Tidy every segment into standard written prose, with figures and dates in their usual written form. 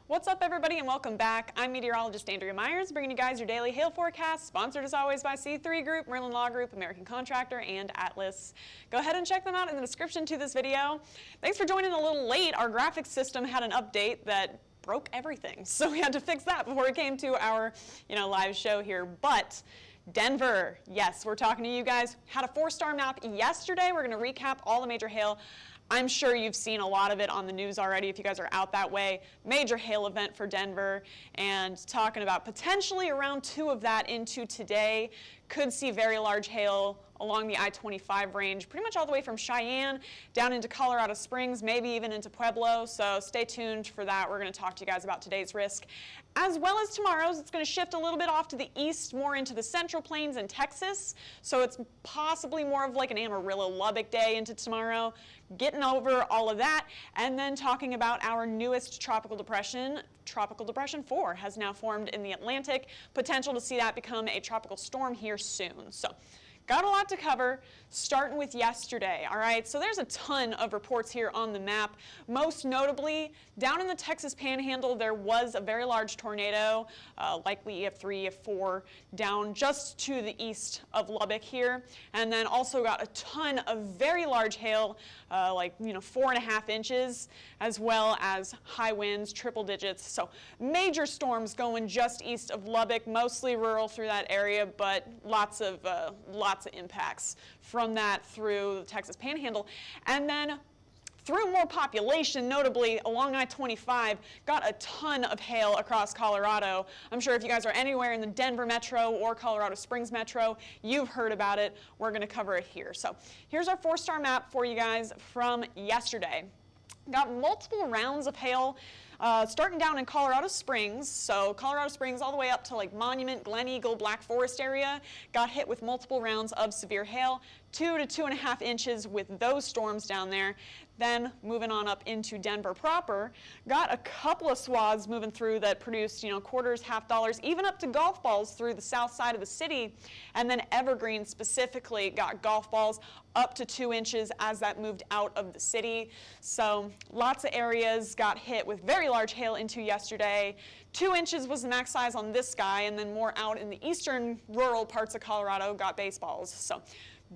What's up, everybody, and welcome back. I'm meteorologist Andrea Myers, bringing you guys your daily hail forecast, sponsored as always by C3 Group, Merlin Law Group, American Contractor, and Atlas. Go ahead and check them out in the description to this video. Thanks for joining a little late. Our graphics system had an update that broke everything, so we had to fix that before we came to our, live show here. But Denver, yes, we're talking to you guys. Had a 4-star map yesterday. We're going to recap all the major hail. I'm sure you've seen a lot of it on the news already if you guys are out that way. Major hail event for Denver, and talking about potentially around 2 of that into today. Could see very large hail along the I-25 range, pretty much all the way from Cheyenne down into Colorado Springs, maybe even into Pueblo. So stay tuned for that. We're going to talk to you guys about today's risk, as well as tomorrow's. It's going to shift a little bit off to the east, more into the Central Plains and Texas. So it's possibly more of like an Amarillo-Lubbock day into tomorrow. Getting over all of that, and then talking about our newest tropical depression. Tropical Depression 4 has now formed in the Atlantic. Potential to see that become a tropical storm here soon. So got a lot to cover, starting with yesterday. All right, so there's a ton of reports here on the map. Most notably, down in the Texas Panhandle, there was a very large tornado, likely EF3, EF4, down just to the east of Lubbock here. And then also got a ton of very large hail, 4.5 inches, as well as high winds, triple digits. So major storms going just east of Lubbock, mostly rural through that area, but lots of impacts from that through the Texas Panhandle. And then through more population, notably along I-25, got a ton of hail across Colorado. I'm sure if you guys are anywhere in the Denver metro or Colorado Springs metro, you've heard about it. We're going to cover it here. So here's our 4-star map for you guys from yesterday. Got multiple rounds of hail. Starting down in Colorado Springs, so Colorado Springs all the way up to like Monument, Glen Eagle, Black Forest area, got hit with multiple rounds of severe hail, 2 to 2.5 inches with those storms down there. Then moving on up into Denver proper, got a couple of swaths moving through that produced, quarters, half dollars, even up to golf balls through the south side of the city. And then Evergreen specifically got golf balls up to 2 inches as that moved out of the city. So lots of areas got hit with very large hail into yesterday. 2 inches was the max size on this guy, and then more out in the eastern rural parts of Colorado got baseballs. So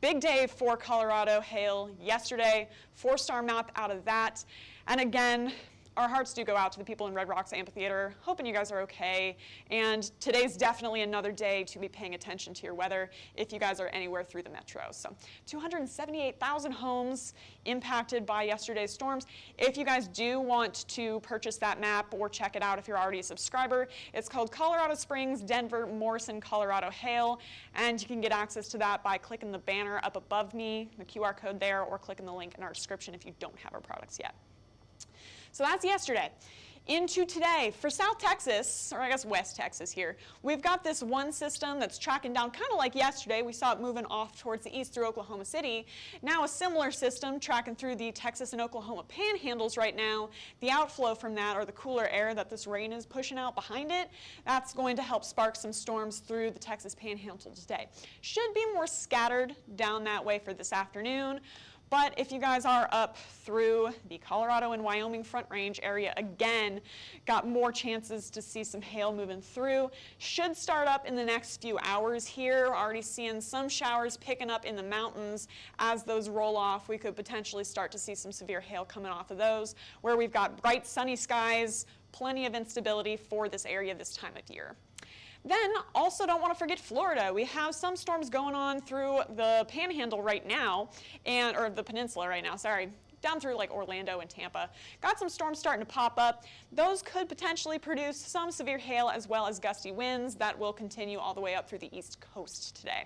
big day for Colorado hail yesterday, 4-star map out of that. And again, our hearts do go out to the people in Red Rocks Amphitheater, hoping you guys are okay. And today's definitely another day to be paying attention to your weather if you guys are anywhere through the metro. So 278,000 homes impacted by yesterday's storms. If you guys do want to purchase that map or check it out if you're already a subscriber, it's called Colorado Springs, Denver, Morrison, Colorado Hail. And you can get access to that by clicking the banner up above me, the QR code there, or clicking the link in our description if you don't have our products yet. So that's yesterday. Into today, for South Texas, or I guess West Texas here, we've got this one system that's tracking down kind of like yesterday. We saw it moving off towards the east through Oklahoma City. Now a similar system tracking through the Texas and Oklahoma panhandles right now. The outflow from that, or the cooler air that this rain is pushing out behind it, that's going to help spark some storms through the Texas panhandle today. Should be more scattered down that way for this afternoon. But if you guys are up through the Colorado and Wyoming Front Range area, again, got more chances to see some hail moving through. Should start up in the next few hours here. Already seeing some showers picking up in the mountains. As those roll off, we could potentially start to see some severe hail coming off of those, where we've got bright sunny skies, plenty of instability for this area this time of year. Then also don't want to forget Florida. We have some storms going on through the panhandle right now, or the peninsula right now, sorry, down through like Orlando and Tampa. Got some storms starting to pop up. Those could potentially produce some severe hail as well as gusty winds that will continue all the way up through the East Coast today.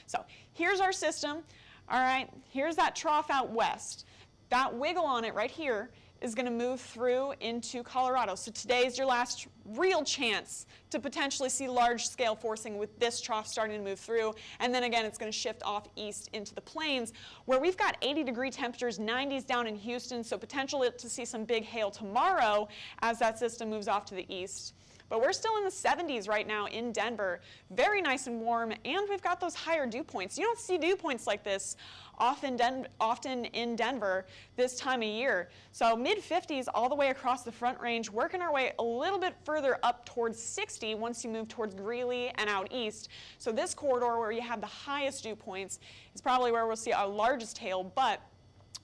So here's our system. All right, here's that trough out west. That wiggle on it right here is going to move through into Colorado. So today is your last real chance to potentially see large-scale forcing with this trough starting to move through. And then again, it's going to shift off east into the plains where we've got 80-degree temperatures, 90s down in Houston, so potential to see some big hail tomorrow as that system moves off to the east. But we're still in the 70s right now in Denver, very nice and warm, and we've got those higher dew points. You don't see dew points like this often in Denver this time of year. So mid-50s all the way across the Front Range, working our way a little bit further up towards 60 once you move towards Greeley and out east. So this corridor where you have the highest dew points is probably where we'll see our largest hail, but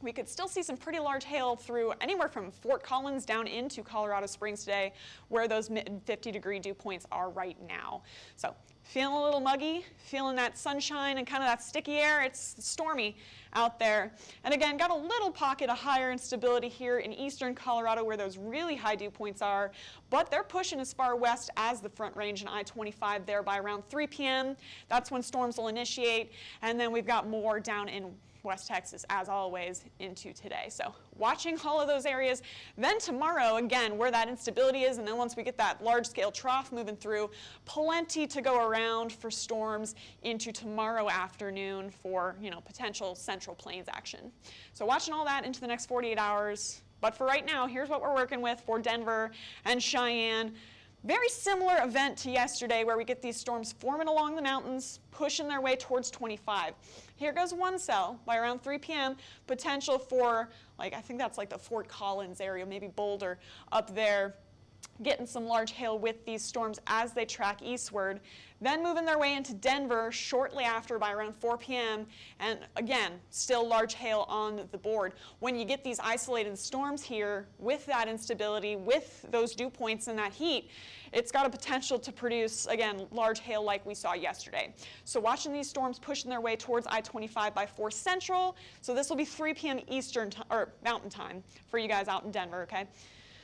we could still see some pretty large hail through anywhere from Fort Collins down into Colorado Springs today, where those mid-50-degree dew points are right now. So feeling a little muggy, feeling that sunshine and kind of that sticky air. It's stormy out there. And again, got a little pocket of higher instability here in eastern Colorado where those really high dew points are, but they're pushing as far west as the Front Range and I-25 there by around 3 p.m. That's when storms will initiate, and then we've got more down in West Texas, as always, into today. So watching all of those areas. Then tomorrow, again, where that instability is, and then once we get that large-scale trough moving through, plenty to go around for storms into tomorrow afternoon for, potential Central Plains action. So watching all that into the next 48 hours. But for right now, here's what we're working with for Denver and Cheyenne. Very similar event to yesterday where we get these storms forming along the mountains, pushing their way towards 25. Here goes one cell by around 3 p.m. Potential for, I think that's like the Fort Collins area, maybe Boulder up there, getting some large hail with these storms as they track eastward. Then moving their way into Denver shortly after by around 4 p.m. And again, still large hail on the board. When you get these isolated storms here with that instability, with those dew points and that heat, it's got a potential to produce, again, large hail like we saw yesterday. So watching these storms pushing their way towards I-25 by 4 Central. So this will be 3 p.m. Eastern or Mountain Time for you guys out in Denver, okay?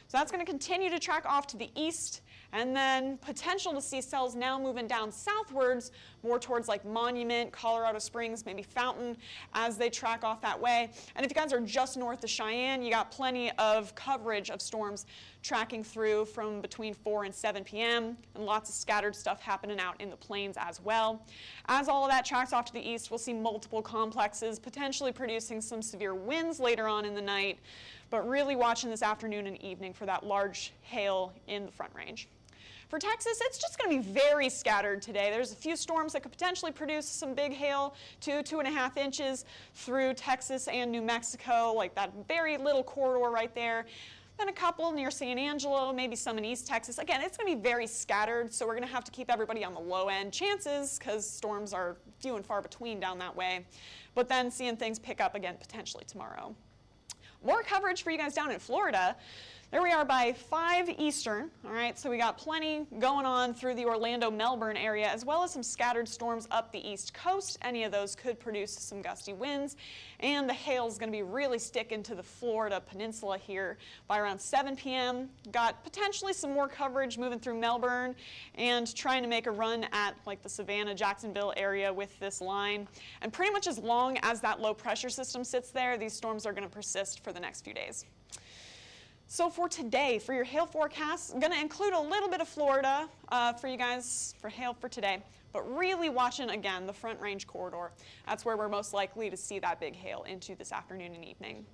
So that's going to continue to track off to the east, and then potential to see cells now moving down southwards, more towards like Monument, Colorado Springs, maybe Fountain, as they track off that way. And if you guys are just north of Cheyenne, you got plenty of coverage of storms tracking through from between 4 and 7 p.m. and lots of scattered stuff happening out in the plains as well. As all of that tracks off to the east, we'll see multiple complexes potentially producing some severe winds later on in the night, but really watching this afternoon and evening for that large hail in the Front Range. For Texas, it's just going to be very scattered today. There's a few storms that could potentially produce some big hail, 2.5 inches through Texas and New Mexico, like that very little corridor right there. Then a couple near San Angelo, maybe some in East Texas. Again, it's going to be very scattered, so we're going to have to keep everybody on the low end chances because storms are few and far between down that way. But then seeing things pick up again potentially tomorrow. More coverage for you guys down in Florida. There we are by 5 Eastern, all right, so we got plenty going on through the Orlando-Melbourne area, as well as some scattered storms up the East Coast. Any of those could produce some gusty winds, and the hail is going to be really sticking to the Florida peninsula here by around 7 p.m. Got potentially some more coverage moving through Melbourne and trying to make a run at like the Savannah, Jacksonville area with this line. And pretty much as long as that low pressure system sits there, these storms are going to persist for the next few days. So for today, for your hail forecast, I'm going to include a little bit of Florida for you guys for hail for today, but really watching, again, the Front Range corridor. That's where we're most likely to see that big hail into this afternoon and evening.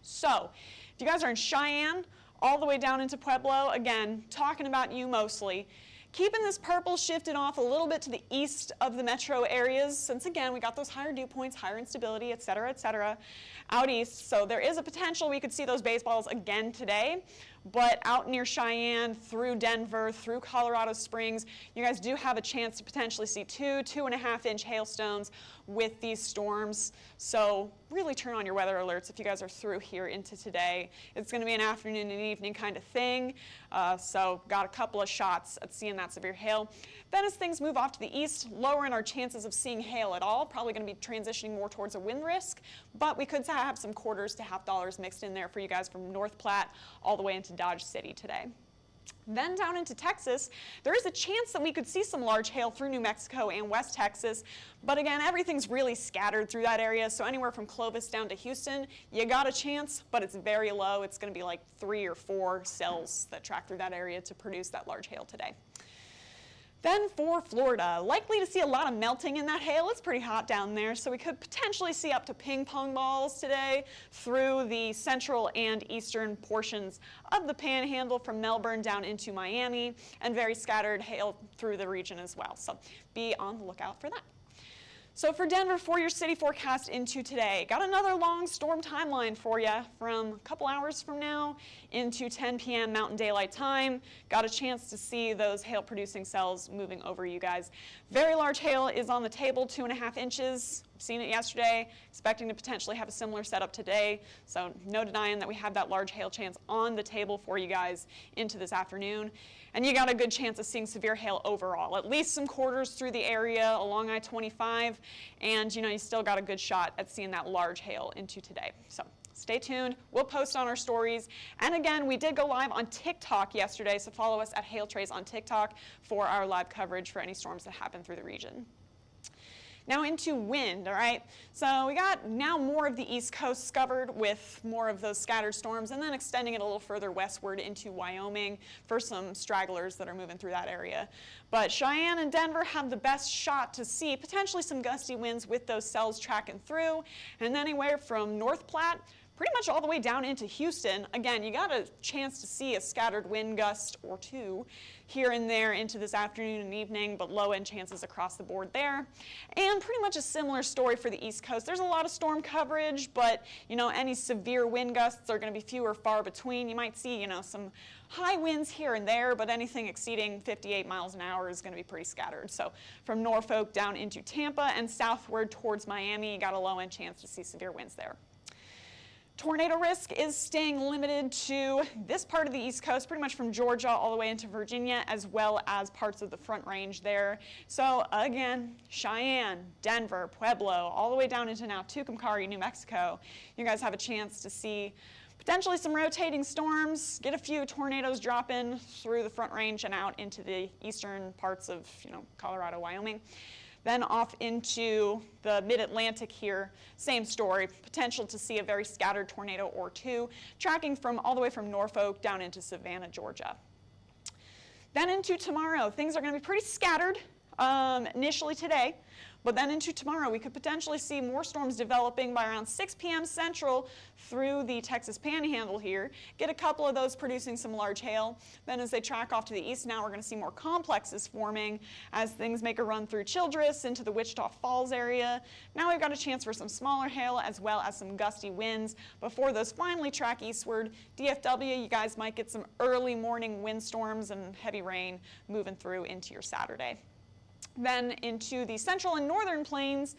So if you guys are in Cheyenne, all the way down into Pueblo, again, talking about you mostly, keeping this purple shifted off a little bit to the east of the metro areas, since again, we got those higher dew points, higher instability, et cetera, out east. So there is a potential we could see those baseballs again today, but out near Cheyenne, through Denver, through Colorado Springs, you guys do have a chance to potentially see 2.5 inch hailstones with these storms. So really turn on your weather alerts if you guys are through here into today. It's going to be an afternoon and evening kind of thing. So got a couple of shots at seeing that severe hail. Then as things move off to the east, lowering our chances of seeing hail at all, probably going to be transitioning more towards a wind risk, but we could have some quarters to half dollars mixed in there for you guys from North Platte all the way into Dodge City today. Then down into Texas, there is a chance that we could see some large hail through New Mexico and West Texas, but again, everything's really scattered through that area, so anywhere from Clovis down to Houston, you got a chance, but it's very low. It's going to be like 3 or 4 cells that track through that area to produce that large hail today. Then for Florida, likely to see a lot of melting in that hail. It's pretty hot down there, so we could potentially see up to ping pong balls today through the central and eastern portions of the Panhandle from Melbourne down into Miami, and very scattered hail through the region as well. So be on the lookout for that. So for Denver, for your city forecast into today, got another long storm timeline for you from a couple hours from now into 10 p.m. Mountain Daylight Time. Got a chance to see those hail-producing cells moving over you guys. Very large hail is on the table, 2.5 inches. Seen it yesterday, expecting to potentially have a similar setup today. So no denying that we have that large hail chance on the table for you guys into this afternoon. And you got a good chance of seeing severe hail overall, at least some quarters through the area along I-25. And you still got a good shot at seeing that large hail into today. So stay tuned. We'll post on our stories. And again, we did go live on TikTok yesterday, so follow us at HailTrace on TikTok for our live coverage for any storms that happen through the region. Now into wind, all right? So we got now more of the East Coast covered with more of those scattered storms, and then extending it a little further westward into Wyoming for some stragglers that are moving through that area. But Cheyenne and Denver have the best shot to see potentially some gusty winds with those cells tracking through, and then anywhere from North Platte pretty much all the way down into Houston. Again, you got a chance to see a scattered wind gust or 2 here and there into this afternoon and evening, but low end chances across the board there. And pretty much a similar story for the East Coast. There's a lot of storm coverage, but any severe wind gusts are going to be few or far between. You might see, some high winds here and there, but anything exceeding 58 miles an hour is going to be pretty scattered. So from Norfolk down into Tampa and southward towards Miami, you got a low end chance to see severe winds there. Tornado risk is staying limited to this part of the East Coast, pretty much from Georgia all the way into Virginia, as well as parts of the Front Range there. So again, Cheyenne, Denver, Pueblo, all the way down into now Tucumcari, New Mexico. You guys have a chance to see potentially some rotating storms, get a few tornadoes dropping through the Front Range and out into the eastern parts of Colorado, Wyoming. Then off into the mid-Atlantic here, same story, potential to see a very scattered tornado or 2, tracking from all the way from Norfolk down into Savannah, Georgia. Then into tomorrow, things are going to be pretty scattered initially today, but then into tomorrow, we could potentially see more storms developing by around 6 p.m. Central through the Texas Panhandle here. Get a couple of those producing some large hail. Then as they track off to the east now, we're going to see more complexes forming as things make a run through Childress into the Wichita Falls area. Now we've got a chance for some smaller hail as well as some gusty winds before those finally track eastward. DFW, you guys might get some early morning windstorms and heavy rain moving through into your Saturday. Then into the central and northern plains,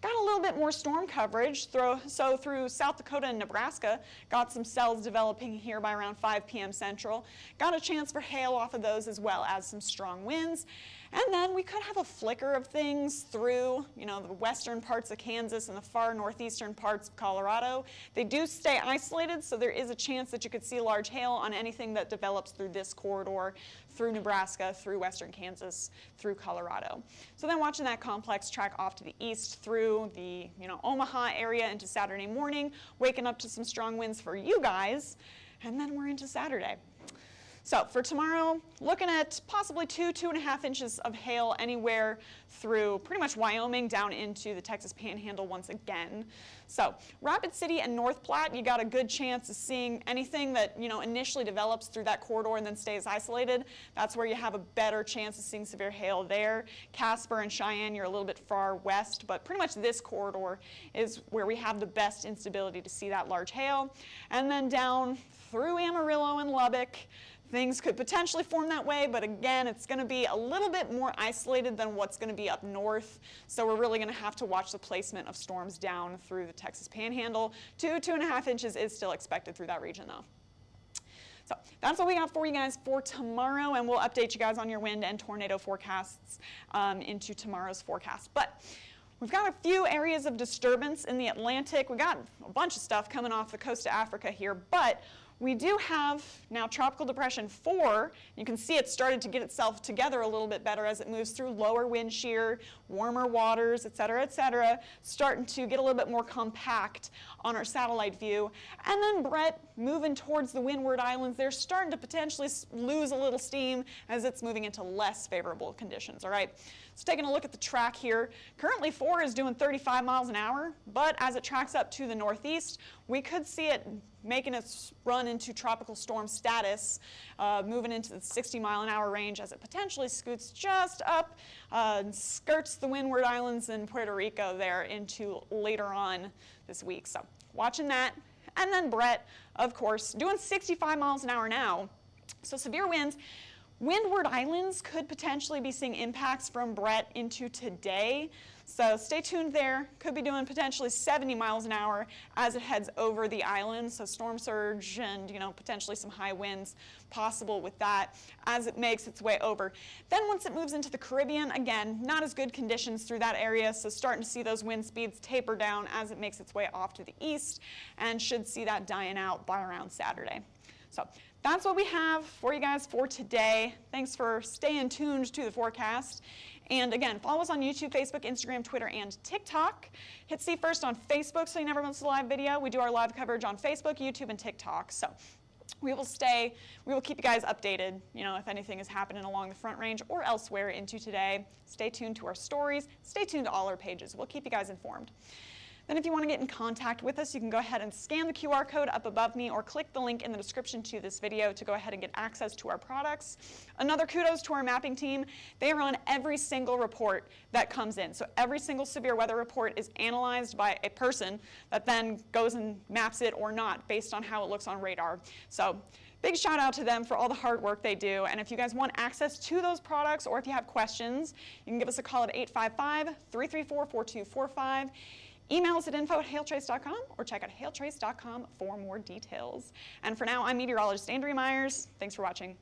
got a little bit more storm coverage. So through South Dakota and Nebraska, got some cells developing here by around 5 p.m. Central. Got a chance for hail off of those as well as some strong winds. And then we could have a flicker of things through, the western parts of Kansas and the far northeastern parts of Colorado. They do stay isolated, so there is a chance that you could see large hail on anything that develops through this corridor, through Nebraska, through western Kansas, through Colorado. So then watching that complex track off to the east through the, Omaha area into Saturday morning, waking up to some strong winds for you guys, and then we're into Saturday. So for tomorrow, looking at possibly 2.5 inches of hail anywhere through pretty much Wyoming down into the Texas Panhandle once again. So Rapid City and North Platte, you got a good chance of seeing anything that initially develops through that corridor and then stays isolated. That's where you have a better chance of seeing severe hail there. Casper and Cheyenne, you're a little bit far west, but pretty much this corridor is where we have the best instability to see that large hail. And then down through Amarillo and Lubbock, things could potentially form that way, but again, it's going to be a little bit more isolated than what's going to be up north. So we're really going to have to watch the placement of storms down through the Texas Panhandle. 2.5 inches is still expected through that region, though. So that's what we got for you guys for tomorrow, and we'll update you guys on your wind and tornado forecasts into tomorrow's forecast. But we've got a few areas of disturbance in the Atlantic. We got a bunch of stuff coming off the coast of Africa here, but We do have now Tropical Depression 4. You can see it started to get itself together a little bit better as it moves through lower wind shear, warmer waters, et cetera, starting to get a little bit more compact on our satellite view. And then Brett moving towards the windward islands, they're starting to potentially lose a little steam as it's moving into less favorable conditions, all right? So taking a look at the track here, currently 4 is doing 35 miles an hour, but as it tracks up to the northeast, we could see it making its run into tropical storm status, moving into the 60-mile-an-hour range as it potentially scoots just up, skirts the windward islands in Puerto Rico there into later on this week. So watching that. And then Brett, of course, doing 65 miles an hour now. So severe winds. Windward islands could potentially be seeing impacts from Brett into today. So stay tuned there. Could be doing potentially 70 miles an hour as it heads over the island. So storm surge and, potentially some high winds possible with that as it makes its way over. Then once it moves into the Caribbean, again, not as good conditions through that area. So starting to see those wind speeds taper down as it makes its way off to the east, and should see that dying out by around Saturday. So that's what we have for you guys for today. Thanks for staying tuned to the forecast. And again, follow us on YouTube, Facebook, Instagram, Twitter, and TikTok. Hit see first on Facebook so you never miss a live video. We do our live coverage on Facebook, YouTube, and TikTok. So we will keep you guys updated, if anything is happening along the Front Range or elsewhere into today. Stay tuned to our stories. Stay tuned to all our pages. We'll keep you guys informed. Then if you want to get in contact with us, you can go ahead and scan the QR code up above me or click the link in the description to this video to go ahead and get access to our products. Another kudos to our mapping team. They are on every single report that comes in. So every single severe weather report is analyzed by a person that then goes and maps it or not based on how it looks on radar. So big shout out to them for all the hard work they do. And if you guys want access to those products or if you have questions, you can give us a call at 855-334-4245. Email us at info@hailtrace.com or check out hailtrace.com for more details. And for now, I'm meteorologist Andrea Myers. Thanks for watching.